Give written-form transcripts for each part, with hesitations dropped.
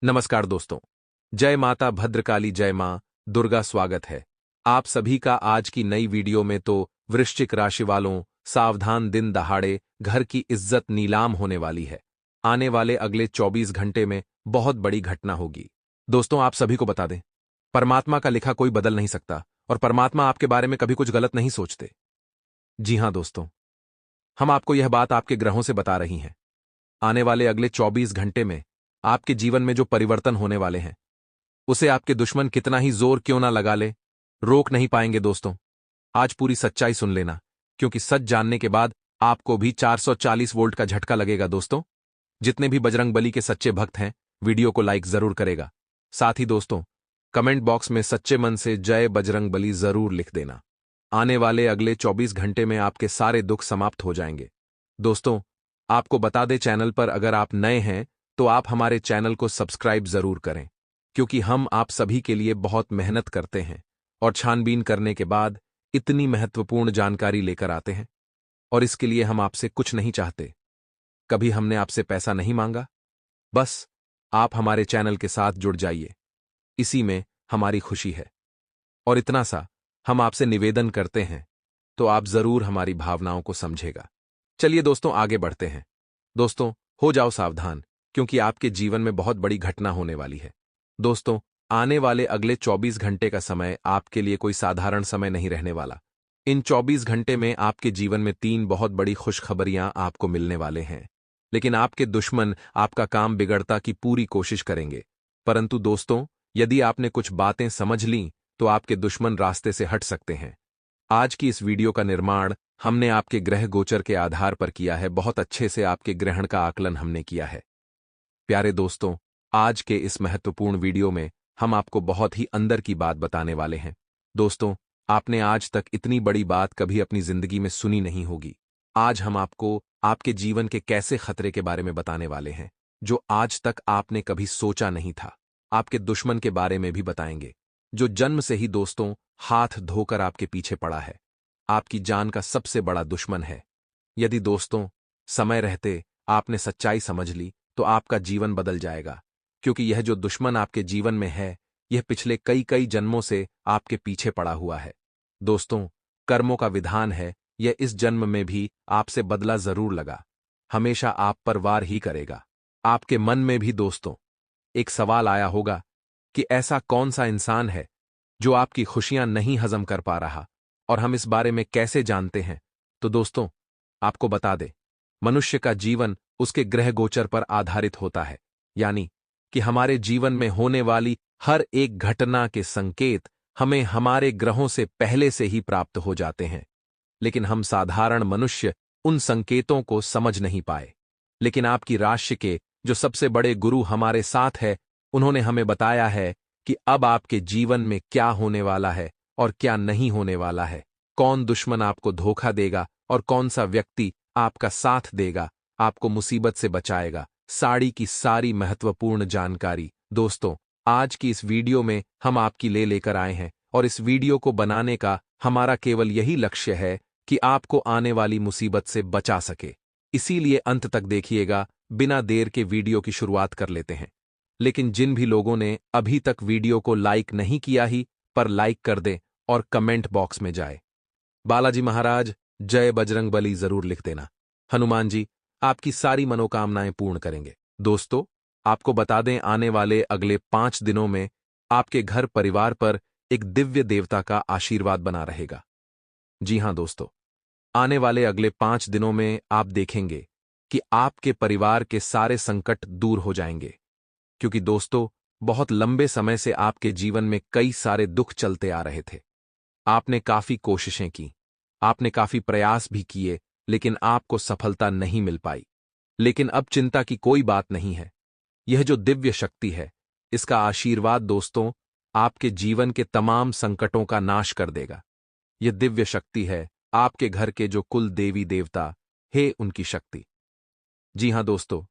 नमस्कार दोस्तों। जय माता भद्रकाली, जय मां दुर्गा। स्वागत है आप सभी का आज की नई वीडियो में। तो वृश्चिक राशि वालों, सावधान, दिन दहाड़े घर की इज्जत नीलाम होने वाली है। आने वाले अगले 24 घंटे में बहुत बड़ी घटना होगी। दोस्तों, आप सभी को बता दें, परमात्मा का लिखा कोई बदल नहीं सकता और परमात्मा आपके बारे में कभी कुछ गलत नहीं सोचते। जी हां दोस्तों, हम आपको यह बात आपके ग्रहों से बता रही हैं। आने वाले अगले 24 घंटे में आपके जीवन में जो परिवर्तन होने वाले हैं, उसे आपके दुश्मन कितना ही जोर क्यों ना लगा ले, रोक नहीं पाएंगे। दोस्तों, आज पूरी सच्चाई सुन लेना, क्योंकि सच जानने के बाद आपको भी 440 वोल्ट का झटका लगेगा। दोस्तों, जितने भी बजरंग बली के सच्चे भक्त हैं, वीडियो को लाइक जरूर करेगा। साथ ही दोस्तों, कमेंट बॉक्स में सच्चे मन से जय बजरंग बली जरूर लिख देना। आने वाले अगले 24 घंटे में आपके सारे दुख समाप्त हो जाएंगे। दोस्तों, आपको बता दें, चैनल पर अगर आप नए हैं तो आप हमारे चैनल को सब्सक्राइब जरूर करें, क्योंकि हम आप सभी के लिए बहुत मेहनत करते हैं और छानबीन करने के बाद इतनी महत्वपूर्ण जानकारी लेकर आते हैं। और इसके लिए हम आपसे कुछ नहीं चाहते, कभी हमने आपसे पैसा नहीं मांगा। बस आप हमारे चैनल के साथ जुड़ जाइए, इसी में हमारी खुशी है। और इतना सा हम आपसे निवेदन करते हैं, तो आप जरूर हमारी भावनाओं को समझेगा। चलिए दोस्तों, आगे बढ़ते हैं। दोस्तों, हो जाओ सावधान, क्योंकि आपके जीवन में बहुत बड़ी घटना होने वाली है। दोस्तों, आने वाले अगले 24 घंटे का समय आपके लिए कोई साधारण समय नहीं रहने वाला। इन 24 घंटे में आपके जीवन में 3 बहुत बड़ी खुशखबरियां आपको मिलने वाले हैं। लेकिन आपके दुश्मन आपका काम बिगड़ता की पूरी कोशिश करेंगे। परंतु दोस्तों, यदि आपने कुछ बातें समझ लीं, तो आपके दुश्मन रास्ते से हट सकते हैं। आज की इस वीडियो का निर्माण हमने आपके ग्रह गोचर के आधार पर किया है। बहुत अच्छे से आपके ग्रहण का आकलन हमने किया है। प्यारे दोस्तों, आज के इस महत्वपूर्ण वीडियो में हम आपको बहुत ही अंदर की बात बताने वाले हैं। दोस्तों, आपने आज तक इतनी बड़ी बात कभी अपनी जिंदगी में सुनी नहीं होगी। आज हम आपको आपके जीवन के कैसे खतरे के बारे में बताने वाले हैं, जो आज तक आपने कभी सोचा नहीं था। आपके दुश्मन के बारे में भी बताएंगे, जो जन्म से ही दोस्तों हाथ धोकर आपके पीछे पड़ा है। आपकी जान का सबसे बड़ा दुश्मन है। यदि दोस्तों समय रहते आपने सच्चाई समझ ली, तो आपका जीवन बदल जाएगा, क्योंकि यह जो दुश्मन आपके जीवन में है, यह पिछले कई कई जन्मों से आपके पीछे पड़ा हुआ है। दोस्तों, कर्मों का विधान है, यह इस जन्म में भी आपसे बदला जरूर लगा, हमेशा आप पर वार ही करेगा। आपके मन में भी दोस्तों एक सवाल आया होगा कि ऐसा कौन सा इंसान है जो आपकी खुशियां नहीं हजम कर पा रहा, और हम इस बारे में कैसे जानते हैं। तो दोस्तों, आपको बता दें, मनुष्य का जीवन उसके ग्रह गोचर पर आधारित होता है। यानी कि हमारे जीवन में होने वाली हर एक घटना के संकेत हमें हमारे ग्रहों से पहले से ही प्राप्त हो जाते हैं। लेकिन हम साधारण मनुष्य उन संकेतों को समझ नहीं पाए। लेकिन आपकी राशि के जो सबसे बड़े गुरु हमारे साथ है, उन्होंने हमें बताया है कि अब आपके जीवन में क्या होने वाला है और क्या नहीं होने वाला है, कौन दुश्मन आपको धोखा देगा और कौन सा व्यक्ति आपका साथ देगा, आपको मुसीबत से बचाएगा। साड़ी की सारी महत्वपूर्ण जानकारी दोस्तों आज की इस वीडियो में हम आपकी लेकर आए हैं। और इस वीडियो को बनाने का हमारा केवल यही लक्ष्य है कि आपको आने वाली मुसीबत से बचा सके। इसीलिए अंत तक देखिएगा। बिना देर के वीडियो की शुरुआत कर लेते हैं। लेकिन जिन भी लोगों ने अभी तक वीडियो को लाइक नहीं किया ही, पर लाइक कर दें और कमेंट बॉक्स में जाए बालाजी महाराज जय बजरंग बली जरूर लिख देना। हनुमान जी आपकी सारी मनोकामनाएं पूर्ण करेंगे। दोस्तों, आपको बता दें, आने वाले अगले 5 दिनों में आपके घर परिवार पर एक दिव्य देवता का आशीर्वाद बना रहेगा। जी हां दोस्तों, आने वाले अगले 5 दिनों में आप देखेंगे कि आपके परिवार के सारे संकट दूर हो जाएंगे। क्योंकि दोस्तों, बहुत लंबे समय से आपके जीवन में कई सारे दुख चलते आ रहे थे। आपने काफी कोशिशें की, आपने काफी प्रयास भी किए, लेकिन आपको सफलता नहीं मिल पाई। लेकिन अब चिंता की कोई बात नहीं है। यह जो दिव्य शक्ति है, इसका आशीर्वाद दोस्तों आपके जीवन के तमाम संकटों का नाश कर देगा। यह दिव्य शक्ति है आपके घर के जो कुल देवी देवता है, उनकी शक्ति। जी हां दोस्तों,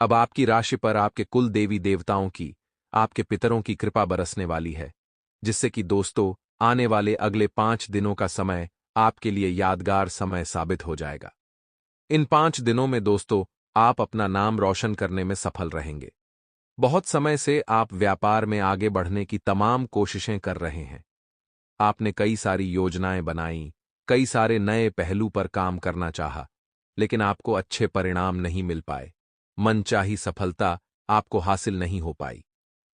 अब आपकी राशि पर आपके कुल देवी देवताओं की, आपके पितरों की कृपा बरसने वाली है, जिससे कि दोस्तों आने वाले अगले 5 दिनों का समय आपके लिए यादगार समय साबित हो जाएगा। इन 5 दिनों में दोस्तों आप अपना नाम रोशन करने में सफल रहेंगे। बहुत समय से आप व्यापार में आगे बढ़ने की तमाम कोशिशें कर रहे हैं। आपने कई सारी योजनाएं बनाई, कई सारे नए पहलू पर काम करना चाहा, लेकिन आपको अच्छे परिणाम नहीं मिल पाए। मनचाही सफलता आपको हासिल नहीं हो पाई।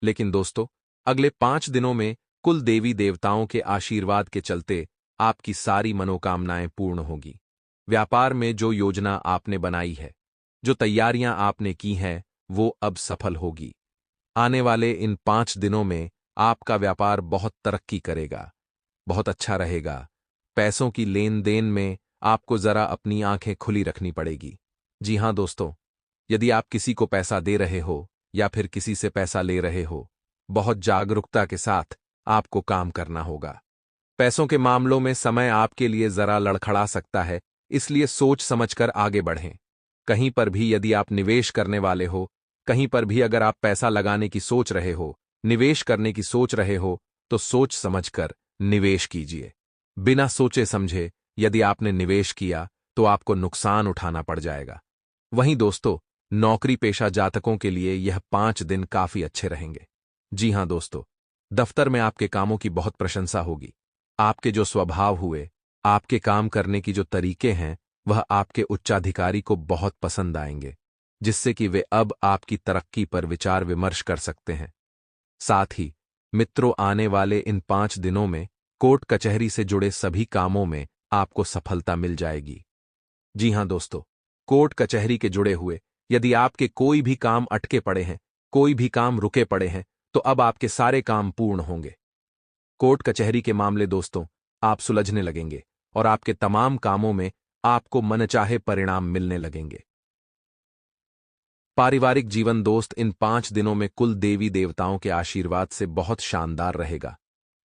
लेकिन दोस्तों, अगले 5 दिनों में कुल देवी देवताओं के आशीर्वाद के चलते आपकी सारी मनोकामनाएं पूर्ण होगी। व्यापार में जो योजना आपने बनाई है, जो तैयारियां आपने की हैं, वो अब सफल होगी। आने वाले इन 5 दिनों में आपका व्यापार बहुत तरक्की करेगा, बहुत अच्छा रहेगा। पैसों की लेन देन में आपको जरा अपनी आंखें खुली रखनी पड़ेगी। जी हां दोस्तों, यदि आप किसी को पैसा दे रहे हो या फिर किसी से पैसा ले रहे हो, बहुत जागरूकता के साथ आपको काम करना होगा। पैसों के मामलों में समय आपके लिए जरा लड़खड़ा सकता है, इसलिए सोच समझकर आगे बढ़ें। कहीं पर भी यदि आप निवेश करने वाले हो, कहीं पर भी अगर आप पैसा लगाने की सोच रहे हो, निवेश करने की सोच रहे हो, तो सोच समझकर निवेश कीजिए। बिना सोचे समझे यदि आपने निवेश किया तो आपको नुकसान उठाना पड़ जाएगा। वहीं दोस्तों, नौकरी पेशा जातकों के लिए यह 5 दिन काफी अच्छे रहेंगे। जी हां दोस्तों, दफ्तर में आपके कामों की बहुत प्रशंसा होगी। आपके जो स्वभाव हुए, आपके काम करने की जो तरीके हैं, वह आपके उच्चाधिकारी को बहुत पसंद आएंगे, जिससे कि वे अब आपकी तरक्की पर विचार विमर्श कर सकते हैं। साथ ही मित्रों, आने वाले इन 5 दिनों में कोर्ट कचहरी से जुड़े सभी कामों में आपको सफलता मिल जाएगी। जी हां दोस्तों, कोर्ट कचहरी के जुड़े हुए यदि आपके कोई भी काम अटके पड़े हैं, कोई भी काम रुके पड़े हैं, तो अब आपके सारे काम पूर्ण होंगे। कोर्ट कचहरी के मामले दोस्तों, आप सुलझने लगेंगे और आपके तमाम कामों में आपको मनचाहे परिणाम मिलने लगेंगे। पारिवारिक जीवन दोस्त, इन 5 दिनों में कुल देवी देवताओं के आशीर्वाद से बहुत शानदार रहेगा।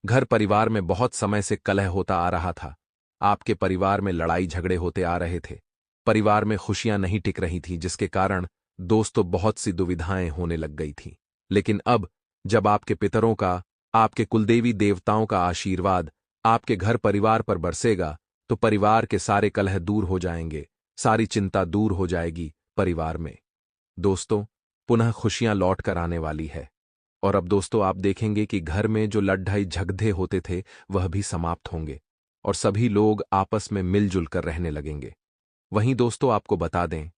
घर परिवार में बहुत समय से कलह होता आ रहा था। आपके परिवार में लड़ाई झगड़े होते आ रहे थे। परिवार में खुशियां नहीं टिक रही थीं, जिसके कारण दोस्तों बहुत सी दुविधाएं होने लग गई थीं। लेकिन अब जब आपके पितरों का, आपके कुलदेवी देवताओं का आशीर्वाद आपके घर परिवार पर बरसेगा, तो परिवार के सारे कलह दूर हो जाएंगे, सारी चिंता दूर हो जाएगी परिवार में। दोस्तों, पुनः खुशियां लौट कर आने वाली है। और अब दोस्तों, आप देखेंगे कि घर में जो लड़ाई झगड़े होते थे, वह भी समाप्त होंगे और सभी लोग आपस में मिलजुल कर रहने लगेंगे। वहीं दोस्तों, आपको बता दें,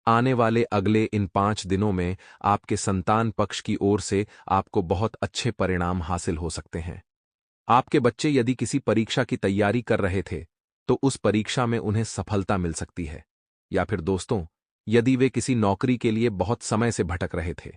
आने वाले अगले इन 5 दिनों में आपके संतान पक्ष की ओर से आपको बहुत अच्छे परिणाम हासिल हो सकते हैं। आपके बच्चे यदि किसी परीक्षा की तैयारी कर रहे थे, तो उस परीक्षा में उन्हें सफलता मिल सकती है। या फिर दोस्तों, यदि वे किसी नौकरी के लिए बहुत समय से भटक रहे थे,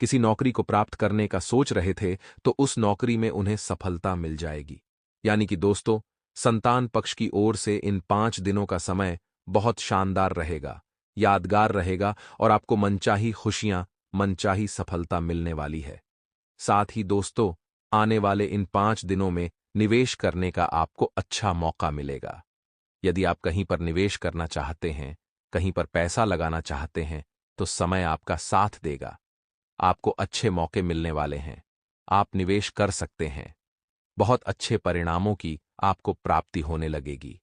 किसी नौकरी को प्राप्त करने का सोच रहे थे, तो उस नौकरी में उन्हें सफलता मिल जाएगी। यानी कि दोस्तों, संतान पक्ष की ओर से इन 5 दिनों का समय बहुत शानदार रहेगा, यादगार रहेगा और आपको मनचाही खुशियां, मनचाही सफलता मिलने वाली है। साथ ही दोस्तों, आने वाले इन 5 दिनों में निवेश करने का आपको अच्छा मौका मिलेगा। यदि आप कहीं पर निवेश करना चाहते हैं, कहीं पर पैसा लगाना चाहते हैं, तो समय आपका साथ देगा। आपको अच्छे मौके मिलने वाले हैं। आप निवेश कर सकते हैं। बहुत अच्छे परिणामों की आपको प्राप्ति होने लगेगी।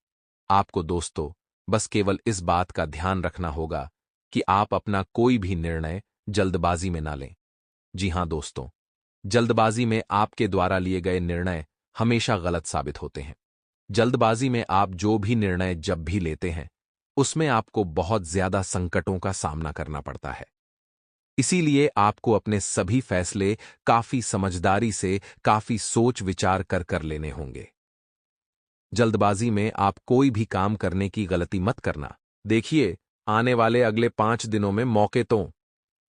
आपको दोस्तों बस केवल इस बात का ध्यान रखना होगा कि आप अपना कोई भी निर्णय जल्दबाजी में ना लें। जी हां दोस्तों, जल्दबाजी में आपके द्वारा लिए गए निर्णय हमेशा गलत साबित होते हैं। जल्दबाजी में आप जो भी निर्णय जब भी लेते हैं, उसमें आपको बहुत ज्यादा संकटों का सामना करना पड़ता है। इसीलिए आपको अपने सभी फैसले काफी समझदारी से, काफी सोच विचार कर कर लेने होंगे। जल्दबाजी में आप कोई भी काम करने की गलती मत करना। देखिए, आने वाले अगले 5 दिनों में मौके तो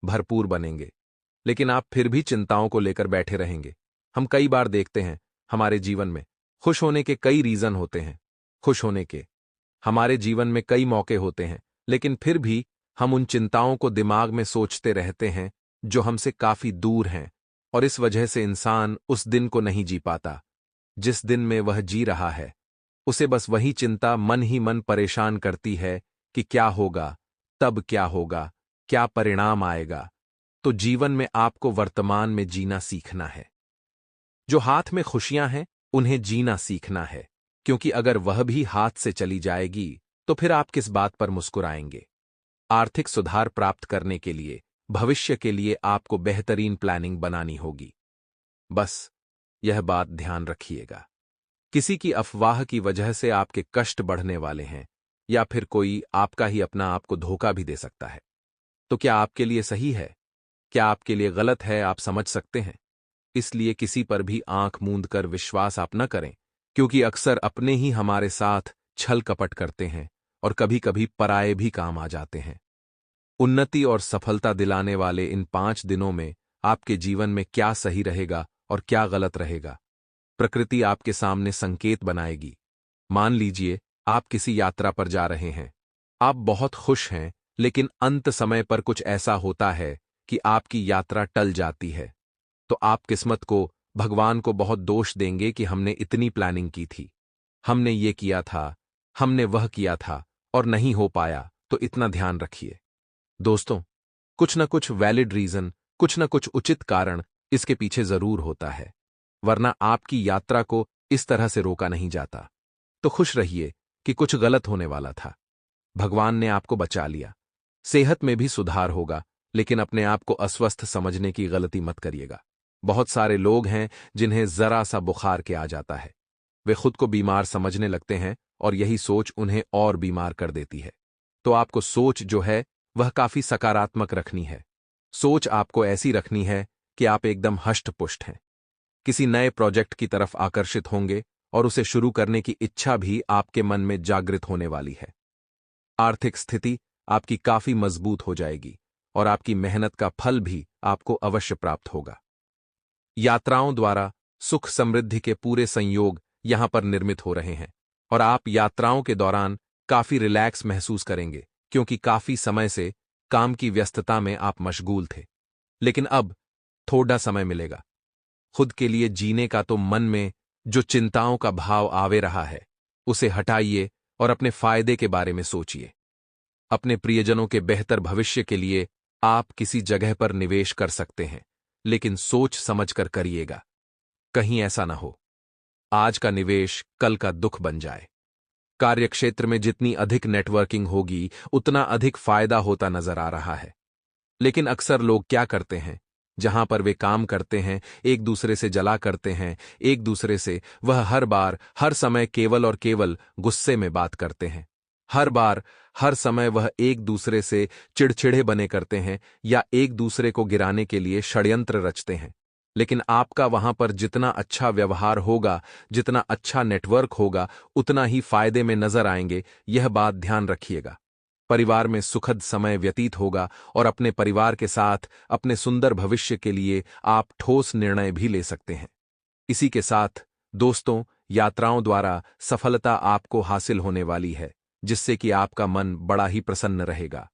भरपूर बनेंगे, लेकिन आप फिर भी चिंताओं को लेकर बैठे रहेंगे। हम कई बार देखते हैं हमारे जीवन में खुश होने के कई रीजन होते हैं। खुश होने के हमारे जीवन में कई मौके होते हैं, लेकिन फिर भी हम उन चिंताओं को दिमाग में सोचते रहते हैं जो हमसे काफी दूर हैं, और इस वजह से इंसान उस दिन को नहीं जी पाता जिस दिन में वह जी रहा है। उसे बस वही चिंता मन ही मन परेशान करती है कि क्या होगा, तब क्या होगा, क्या परिणाम आएगा। तो जीवन में आपको वर्तमान में जीना सीखना है। जो हाथ में खुशियां हैं, उन्हें जीना सीखना है, क्योंकि अगर वह भी हाथ से चली जाएगी, तो फिर आप किस बात पर मुस्कुराएंगे। आर्थिक सुधार प्राप्त करने के लिए भविष्य के लिए आपको बेहतरीन प्लानिंग बनानी होगी। बस यह बात ध्यान रखिएगा। किसी की अफवाह की वजह से आपके कष्ट बढ़ने वाले हैं, या फिर कोई आपका ही अपना आपको धोखा भी दे सकता है। तो क्या आपके लिए सही है, क्या आपके लिए गलत है, आप समझ सकते हैं। इसलिए किसी पर भी आंख मूंद कर विश्वास आप न करें, क्योंकि अक्सर अपने ही हमारे साथ छल कपट करते हैं और कभी कभी पराये भी काम आ जाते हैं। उन्नति और सफलता दिलाने वाले इन 5 दिनों में आपके जीवन में क्या सही रहेगा और क्या गलत रहेगा, प्रकृति आपके सामने संकेत बनाएगी। मान लीजिए आप किसी यात्रा पर जा रहे हैं, आप बहुत खुश हैं, लेकिन अंत समय पर कुछ ऐसा होता है कि आपकी यात्रा टल जाती है। तो आप किस्मत को, भगवान को बहुत दोष देंगे कि हमने इतनी प्लानिंग की थी, हमने ये किया था, हमने वह किया था और नहीं हो पाया। तो इतना ध्यान रखिए दोस्तों, कुछ न कुछ वैलिड रीजन, कुछ न कुछ उचित कारण इसके पीछे जरूर होता है, वरना आपकी यात्रा को इस तरह से रोका नहीं जाता। तो खुश रहिए कि कुछ गलत होने वाला था, भगवान ने आपको बचा लिया। सेहत में भी सुधार होगा, लेकिन अपने आप को अस्वस्थ समझने की गलती मत करिएगा। बहुत सारे लोग हैं जिन्हें जरा सा बुखार के आ जाता है, वे खुद को बीमार समझने लगते हैं और यही सोच उन्हें और बीमार कर देती है। तो आपको सोच जो है वह काफी सकारात्मक रखनी है। सोच आपको ऐसी रखनी है कि आप एकदम हष्ट-पुष्ट हैं, किसी नए प्रोजेक्ट की तरफ आकर्षित होंगे और उसे शुरू करने की इच्छा भी आपके मन में जागृत होने वाली है। आर्थिक स्थिति आपकी काफी मजबूत हो जाएगी और आपकी मेहनत का फल भी आपको अवश्य प्राप्त होगा। यात्राओं द्वारा सुख समृद्धि के पूरे संयोग यहां पर निर्मित हो रहे हैं और आप यात्राओं के दौरान काफी रिलैक्स महसूस करेंगे, क्योंकि काफी समय से काम की व्यस्तता में आप मशगूल थे। लेकिन अब थोड़ा समय मिलेगा खुद के लिए जीने का। तो मन में जो चिंताओं का भाव आवे रहा है उसे हटाइए और अपने फायदे के बारे में सोचिए। अपने प्रियजनों के बेहतर भविष्य के लिए आप किसी जगह पर निवेश कर सकते हैं, लेकिन सोच समझकर करिएगा, कहीं ऐसा ना हो आज का निवेश कल का दुख बन जाए। कार्यक्षेत्र में जितनी अधिक नेटवर्किंग होगी उतना अधिक फायदा होता नजर आ रहा है, लेकिन अक्सर लोग क्या करते हैं, जहां पर वे काम करते हैं एक दूसरे से जला करते हैं, एक दूसरे से वह हर बार हर समय केवल और केवल गुस्से में बात करते हैं। हर बार हर समय वह एक दूसरे से चिड़चिड़े बने करते हैं या एक दूसरे को गिराने के लिए षड्यंत्र रचते हैं। लेकिन आपका वहां पर जितना अच्छा व्यवहार होगा, जितना अच्छा नेटवर्क होगा, उतना ही फायदे में नजर आएंगे। यह बात ध्यान रखिएगा। परिवार में सुखद समय व्यतीत होगा और अपने परिवार के साथ अपने सुंदर भविष्य के लिए आप ठोस निर्णय भी ले सकते हैं। इसी के साथ दोस्तों, यात्राओं द्वारा सफलता आपको हासिल होने वाली है, जिससे कि आपका मन बड़ा ही प्रसन्न रहेगा।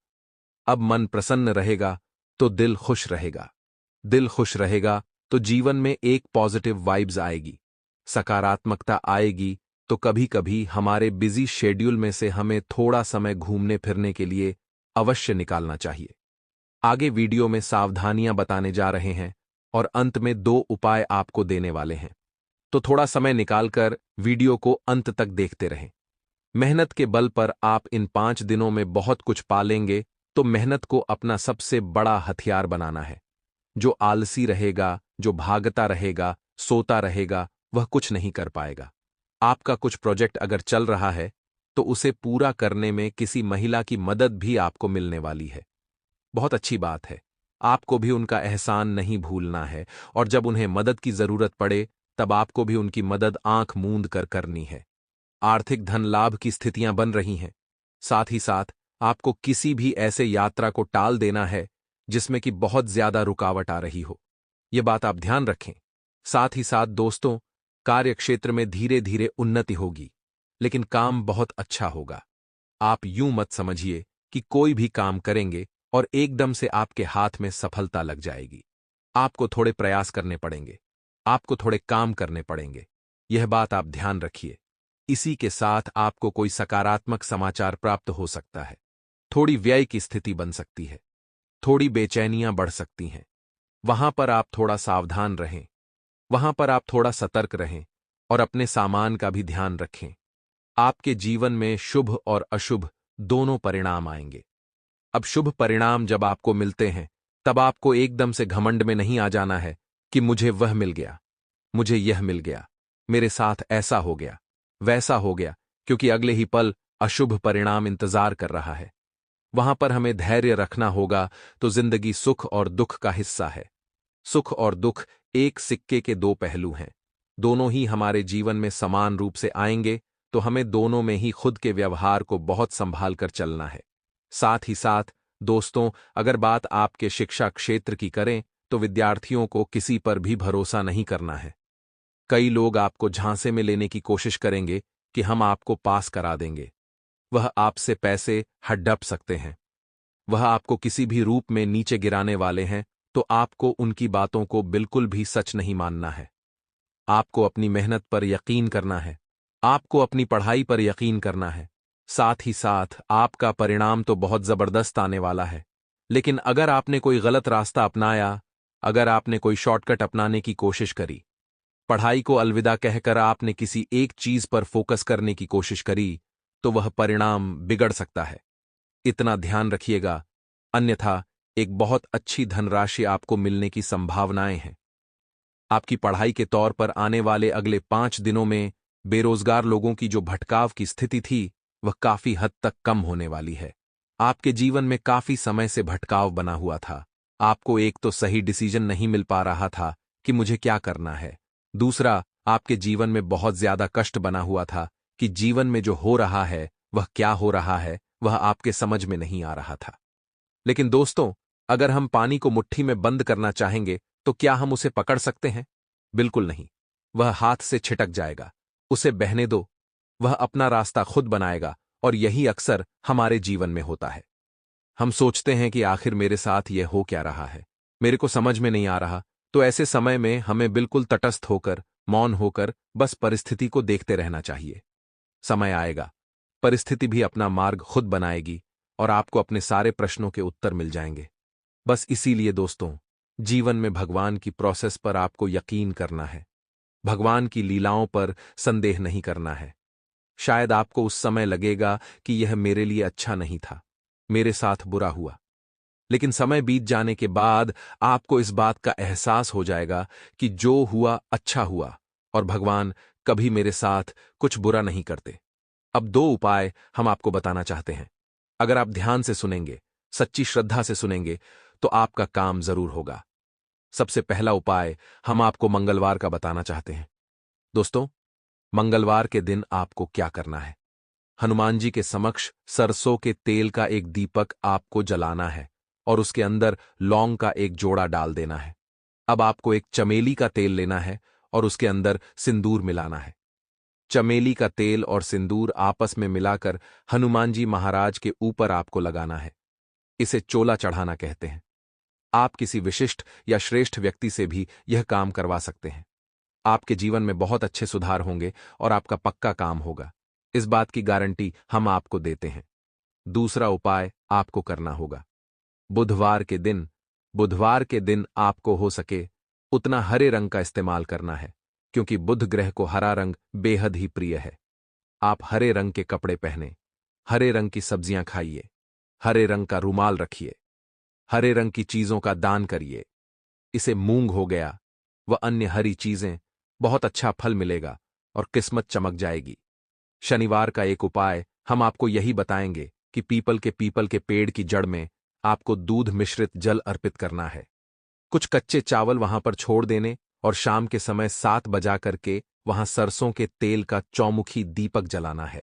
अब मन प्रसन्न रहेगा तो दिल खुश रहेगा, दिल खुश रहेगा तो जीवन में एक पॉजिटिव वाइब्स आएगी, सकारात्मकता आएगी। तो कभी कभी हमारे बिजी शेड्यूल में से हमें थोड़ा समय घूमने फिरने के लिए अवश्य निकालना चाहिए। आगे वीडियो में सावधानियां बताने जा रहे हैं और अंत में 2 उपाय आपको देने वाले हैं, तो थोड़ा समय निकालकर वीडियो को अंत तक देखते रहें। मेहनत के बल पर आप इन 5 दिनों में बहुत कुछ पालेंगे, तो मेहनत को अपना सबसे बड़ा हथियार बनाना है। जो आलसी रहेगा, जो भागता रहेगा, सोता रहेगा, वह कुछ नहीं कर पाएगा। आपका कुछ प्रोजेक्ट अगर चल रहा है तो उसे पूरा करने में किसी महिला की मदद भी आपको मिलने वाली है। बहुत अच्छी बात है, आपको भी उनका एहसान नहीं भूलना है और जब उन्हें मदद की जरूरत पड़े तब आपको भी उनकी मदद आंख मूंद कर करनी है। आर्थिक धन लाभ की स्थितियां बन रही हैं। साथ ही साथ आपको किसी भी ऐसे यात्रा को टाल देना है जिसमें कि बहुत ज्यादा रुकावट आ रही हो। यह बात आप ध्यान रखें। साथ ही साथ दोस्तों, कार्यक्षेत्र में धीरे धीरे उन्नति होगी, लेकिन काम बहुत अच्छा होगा। आप यूं मत समझिए कि कोई भी काम करेंगे और एकदम से आपके हाथ में सफलता लग जाएगी। आपको थोड़े प्रयास करने पड़ेंगे, आपको थोड़े काम करने पड़ेंगे। यह बात आप ध्यान रखिए। इसी के साथ आपको कोई सकारात्मक समाचार प्राप्त हो सकता है। थोड़ी व्यय की स्थिति बन सकती है, थोड़ी बेचैनियां बढ़ सकती हैं। वहां पर आप थोड़ा सावधान रहें, वहां पर आप थोड़ा सतर्क रहें और अपने सामान का भी ध्यान रखें। आपके जीवन में शुभ और अशुभ दोनों परिणाम आएंगे। अब शुभ परिणाम जब आपको मिलते हैं तब आपको एकदम से घमंड में नहीं आ जाना है कि मुझे वह मिल गया, मुझे यह मिल गया, मेरे साथ ऐसा हो गया, वैसा हो गया, क्योंकि अगले ही पल अशुभ परिणाम इंतजार कर रहा है। वहां पर हमें धैर्य रखना होगा। तो जिंदगी सुख और दुख का हिस्सा है। सुख और दुख एक सिक्के के दो पहलू हैं। दोनों ही हमारे जीवन में समान रूप से आएंगे, तो हमें दोनों में ही खुद के व्यवहार को बहुत संभाल कर चलना है। साथ ही साथ दोस्तों, अगर बात आपके शिक्षा क्षेत्र की करें तो विद्यार्थियों को किसी पर भी भरोसा नहीं करना है। कई लोग आपको झांसे में लेने की कोशिश करेंगे कि हम आपको पास करा देंगे। वह आपसे पैसे हड़प सकते हैं। वह आपको किसी भी रूप में नीचे गिराने वाले हैं, तो आपको उनकी बातों को बिल्कुल भी सच नहीं मानना है। आपको अपनी मेहनत पर यकीन करना है। आपको अपनी पढ़ाई पर यकीन करना है। साथ ही साथ आपका परिणाम तो बहुत जबरदस्त आने वाला है। लेकिन अगर आपने कोई गलत रास्ता अपनाया, अगर आपने कोई शॉर्टकट अपनाने की कोशिश करी, पढ़ाई को अलविदा कहकर आपने किसी एक चीज पर फोकस करने की कोशिश करी, तो वह परिणाम बिगड़ सकता है। इतना ध्यान रखिएगा, अन्यथा एक बहुत अच्छी धनराशि आपको मिलने की संभावनाएं हैं। आपकी पढ़ाई के तौर पर आने वाले अगले 5 दिनों में बेरोजगार लोगों की जो भटकाव की स्थिति थी, वह काफी हद तक कम होने वाली है। आपके जीवन में काफी समय से भटकाव बना हुआ था। आपको एक तो सही डिसीजन नहीं मिल पा रहा था कि मुझे क्या करना है। दूसरा, आपके जीवन में बहुत ज्यादा कष्ट बना हुआ था कि जीवन में जो हो रहा है वह क्या हो रहा है, वह आपके समझ में नहीं आ रहा था। लेकिन दोस्तों, अगर हम पानी को मुट्ठी में बंद करना चाहेंगे तो क्या हम उसे पकड़ सकते हैं? बिल्कुल नहीं। वह हाथ से छिटक जाएगा। उसे बहने दो। वह अपना रास्ता खुद बनाएगा, और यही अक्सर हमारे जीवन में होता है। हम सोचते हैं कि आखिर मेरे साथ यह हो क्या रहा है, मेरे को समझ में नहीं आ रहा। तो ऐसे समय में हमें बिल्कुल तटस्थ होकर, मौन होकर बस परिस्थिति को देखते रहना चाहिए। समय आएगा, परिस्थिति भी अपना मार्ग खुद बनाएगी और आपको अपने सारे प्रश्नों के उत्तर मिल जाएंगे। बस इसीलिए दोस्तों, जीवन में भगवान की प्रोसेस पर आपको यकीन करना है। भगवान की लीलाओं पर संदेह नहीं करना है। शायद आपको उस समय लगेगा कि यह मेरे लिए अच्छा नहीं था, मेरे साथ बुरा हुआ। लेकिन समय बीत जाने के बाद आपको इस बात का एहसास हो जाएगा कि जो हुआ अच्छा हुआ, और भगवान कभी मेरे साथ कुछ बुरा नहीं करते। अब 2 उपाय हम आपको बताना चाहते हैं। अगर आप ध्यान से सुनेंगे, सच्ची श्रद्धा से सुनेंगे, तो आपका काम जरूर होगा। सबसे पहला उपाय हम आपको मंगलवार का बताना चाहते हैं। दोस्तों, मंगलवार के दिन आपको क्या करना है? हनुमान जी के समक्ष सरसों के तेल का एक दीपक आपको जलाना है और उसके अंदर लौंग का एक जोड़ा डाल देना है। अब आपको एक चमेली का तेल लेना है और उसके अंदर सिंदूर मिलाना है। चमेली का तेल और सिंदूर आपस में मिलाकर हनुमान जी महाराज के ऊपर आपको लगाना है। इसे चोला चढ़ाना कहते हैं। आप किसी विशिष्ट या श्रेष्ठ व्यक्ति से भी यह काम करवा सकते हैं। आपके जीवन में बहुत अच्छे सुधार होंगे और आपका पक्का काम होगा। इस बात की गारंटी हम आपको देते हैं। दूसरा उपाय आपको करना होगा। बुधवार के दिन आपको हो सके उतना हरे रंग का इस्तेमाल करना है, क्योंकि बुध ग्रह को हरा रंग बेहद ही प्रिय है। आप हरे रंग के कपड़े पहने, हरे रंग की सब्जियां खाइए, हरे रंग का रुमाल रखिए, हरे रंग की चीजों का दान करिए। इसे मूंग हो गया व अन्य हरी चीजें, बहुत अच्छा फल मिलेगा और किस्मत चमक जाएगी। शनिवार का एक उपाय हम आपको यही बताएंगे कि पीपल के पेड़ की जड़ में आपको दूध मिश्रित जल अर्पित करना है। कुछ कच्चे चावल वहां पर छोड़ देने और शाम के समय 7 बजा करके वहां सरसों के तेल का चौमुखी दीपक जलाना है।